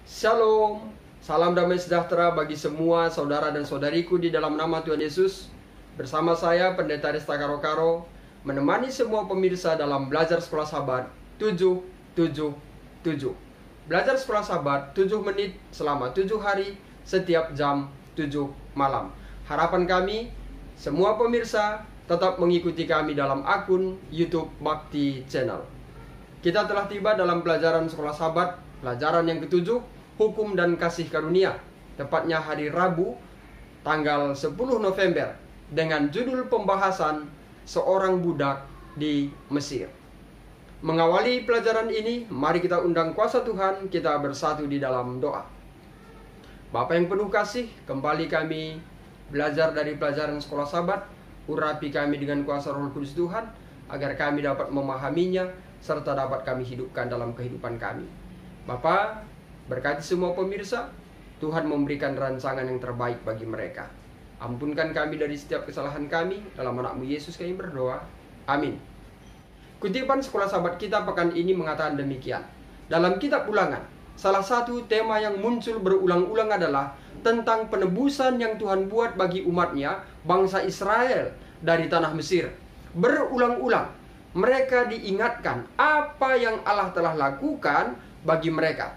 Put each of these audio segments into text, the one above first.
Shalom, salam damai sejahtera bagi semua saudara dan saudariku di dalam nama Tuhan Yesus. Bersama saya Pendeta Resta Karo-Karo menemani semua pemirsa dalam belajar sekolah sahabat 777. Belajar sekolah sahabat 7 menit selama 7 hari setiap jam 7 malam. Harapan kami semua pemirsa tetap mengikuti kami dalam akun YouTube Bakti Channel. Kita telah tiba dalam pelajaran sekolah sahabat, pelajaran yang ketujuh, Hukum dan Kasih Karunia, tepatnya hari Rabu, tanggal 10 November, dengan judul pembahasan Seorang Budak di Mesir. Mengawali pelajaran ini, mari kita undang kuasa Tuhan, kita bersatu di dalam doa. Bapa yang penuh kasih, kembali kami belajar dari pelajaran sekolah sahabat. Urapi kami dengan kuasa Roh Kudus Tuhan, agar kami dapat memahaminya, serta dapat kami hidupkan dalam kehidupan kami. Bapa, berkati semua pemirsa, Tuhan memberikan rancangan yang terbaik bagi mereka. Ampunkan kami dari setiap kesalahan kami, dalam nama Yesus kami berdoa. Amin. Kutipan sekolah sahabat kita pekan ini mengatakan demikian. Dalam kitab Ulangan, salah satu tema yang muncul berulang-ulang adalah tentang penebusan yang Tuhan buat bagi umatnya, bangsa Israel, dari tanah Mesir. Berulang-ulang, mereka diingatkan apa yang Allah telah lakukan bagi mereka.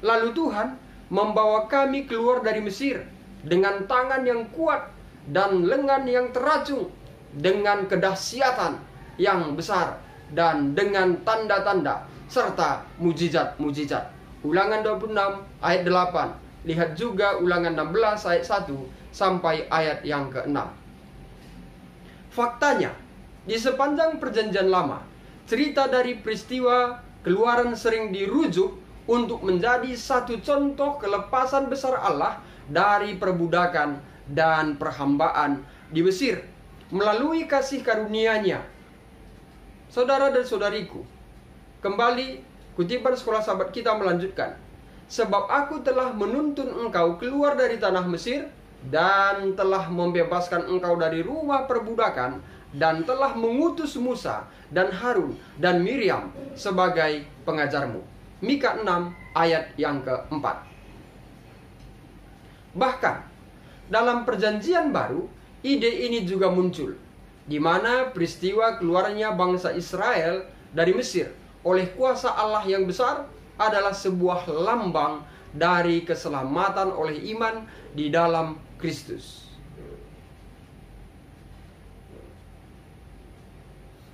Lalu Tuhan membawa kami keluar dari Mesir dengan tangan yang kuat dan lengan yang teracung, dengan kedahsyatan yang besar dan dengan tanda-tanda serta mujizat-mujizat. Ulangan 26 ayat 8. Lihat juga Ulangan 16 ayat 1 sampai ayat yang ke-6. Faktanya, di sepanjang perjanjian lama, cerita dari peristiwa keluaran sering dirujuk untuk menjadi satu contoh kelepasan besar Allah dari perbudakan dan perhambaan di Mesir melalui kasih karunia-Nya. Saudara dan saudariku, kembali kutipan sekolah sahabat kita melanjutkan. Sebab aku telah menuntun engkau keluar dari tanah Mesir dan telah membebaskan engkau dari rumah perbudakan dan telah mengutus Musa dan Harun dan Miriam sebagai pengajarmu. Mika 6 ayat yang keempat. Bahkan dalam perjanjian baru, ide ini juga muncul, di mana peristiwa keluarnya bangsa Israel dari Mesir oleh kuasa Allah yang besar adalah sebuah lambang dari keselamatan oleh iman di dalam Kristus.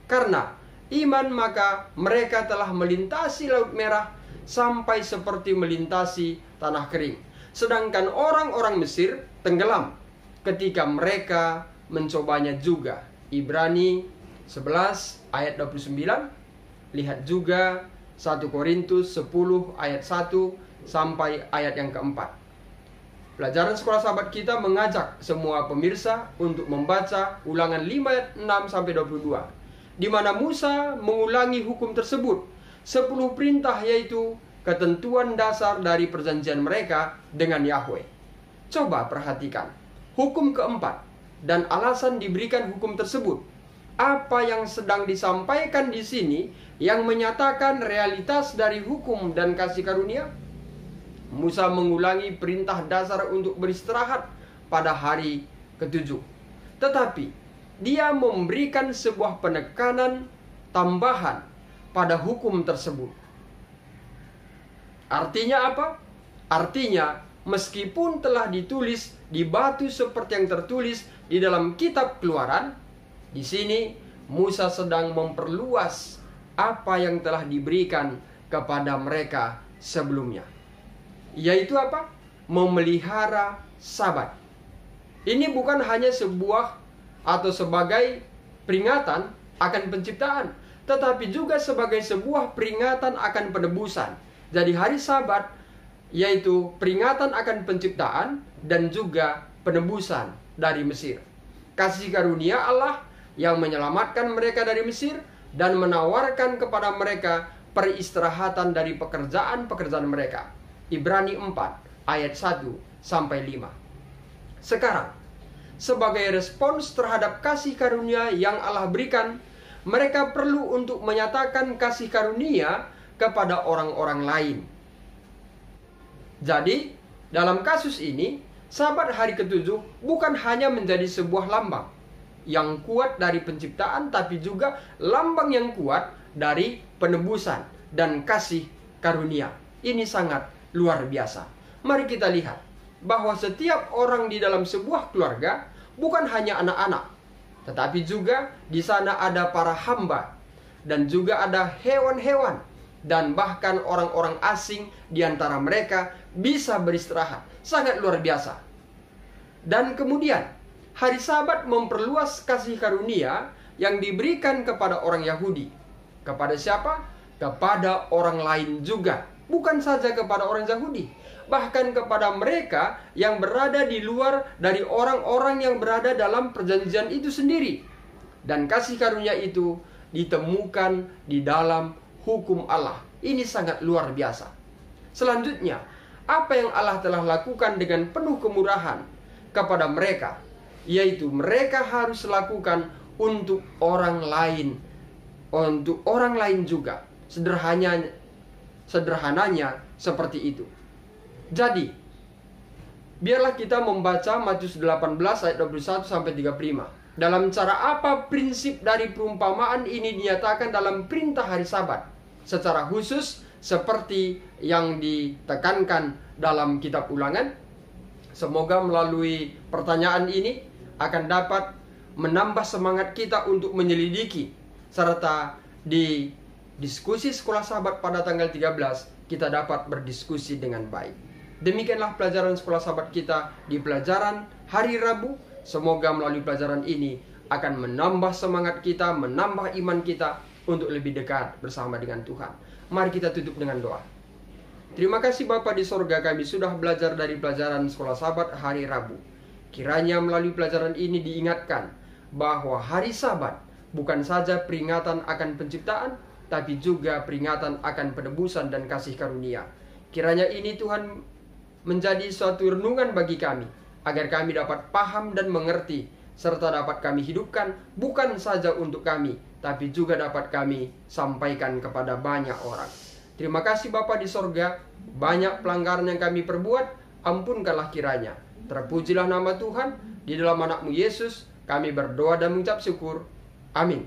Karena iman maka mereka telah melintasi Laut Merah sampai seperti melintasi tanah kering. Sedangkan orang-orang Mesir tenggelam ketika mereka mencobanya juga. Ibrani 11 ayat 29. Lihat juga 1 Korintus 10 ayat 1 sampai ayat yang keempat. Pelajaran sekolah sahabat kita mengajak semua pemirsa untuk membaca Ulangan 5 ayat 6 sampai 22. Di mana Musa mengulangi hukum tersebut. 10 perintah, yaitu ketentuan dasar dari perjanjian mereka dengan Yahweh. Coba perhatikan hukum keempat dan alasan diberikan hukum tersebut. Apa yang sedang disampaikan di sini yang menyatakan realitas dari hukum dan kasih karunia? Musa mengulangi perintah dasar untuk beristirahat pada hari ketujuh. Tetapi dia memberikan sebuah penekanan tambahan pada hukum tersebut. Artinya apa? Artinya, meskipun telah ditulis di batu seperti yang tertulis di dalam kitab Keluaran, di sini Musa sedang memperluas apa yang telah diberikan kepada mereka sebelumnya. Yaitu apa? Memelihara Sabat. Ini bukan hanya sebuah atau sebagai peringatan akan penciptaan, tetapi juga sebagai sebuah peringatan akan penebusan. Jadi hari Sabat yaitu peringatan akan penciptaan dan juga penebusan dari Mesir. Kasih karunia Allah yang menyelamatkan mereka dari Mesir dan menawarkan kepada mereka peristirahatan dari pekerjaan-pekerjaan mereka. Ibrani 4 ayat 1 sampai 5. Sekarang, sebagai respons terhadap kasih karunia yang Allah berikan, mereka perlu untuk menyatakan kasih karunia kepada orang-orang lain. Jadi, dalam kasus ini, Sabat hari ketujuh bukan hanya menjadi sebuah lambang yang kuat dari penciptaan, tapi juga lambang yang kuat dari penebusan dan kasih karunia. Ini sangat luar biasa. Mari kita lihat bahwa setiap orang di dalam sebuah keluarga bukan hanya anak-anak, tetapi juga di sana ada para hamba dan juga ada hewan-hewan dan bahkan orang-orang asing di antara mereka bisa beristirahat. Sangat luar biasa. Dan kemudian hari Sabat memperluas kasih karunia yang diberikan kepada orang Yahudi. Kepada siapa? Kepada orang lain juga. Bukan saja kepada orang Yahudi, bahkan kepada mereka yang berada di luar dari orang-orang yang berada dalam perjanjian itu sendiri. Dan kasih karunia itu ditemukan di dalam hukum Allah. Ini sangat luar biasa. Selanjutnya, apa yang Allah telah lakukan dengan penuh kemurahan kepada mereka, yaitu mereka harus lakukan untuk orang lain, juga. Sederhananya seperti itu. Jadi, biarlah kita membaca Matius 18 ayat 21 sampai 35. Dalam cara apa prinsip dari perumpamaan ini dinyatakan dalam perintah hari Sabat, secara khusus seperti yang ditekankan dalam kitab Ulangan. Semoga melalui pertanyaan ini akan dapat menambah semangat kita untuk menyelidiki, serta di diskusi sekolah Sabat pada tanggal 13 kita dapat berdiskusi dengan baik. Demikianlah pelajaran sekolah Sabat kita di pelajaran hari Rabu. Semoga melalui pelajaran ini akan menambah semangat kita, menambah iman kita untuk lebih dekat bersama dengan Tuhan. Mari kita tutup dengan doa. Terima kasih Bapa di sorga, kami sudah belajar dari pelajaran sekolah Sabat hari Rabu. Kiranya melalui pelajaran ini diingatkan bahwa hari Sabat bukan saja peringatan akan penciptaan, tapi juga peringatan akan penebusan dan kasih karunia. Kiranya ini Tuhan menjadi suatu renungan bagi kami, agar kami dapat paham dan mengerti, serta dapat kami hidupkan bukan saja untuk kami, tapi juga dapat kami sampaikan kepada banyak orang. Terima kasih Bapa di sorga, banyak pelanggaran yang kami perbuat, ampunkanlah kiranya. Terpujilah nama Tuhan, di dalam anak-Mu Yesus, kami berdoa dan mengucap syukur. Amin.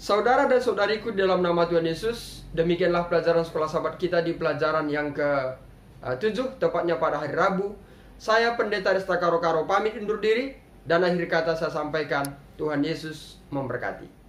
Saudara dan saudariku di dalam nama Tuhan Yesus, demikianlah pelajaran sekolah Sabat kita di pelajaran yang ke-7, tepatnya pada hari Rabu. Saya Pendeta Resta Karo-Karo pamit undur diri, dan akhir kata saya sampaikan, Tuhan Yesus memberkati.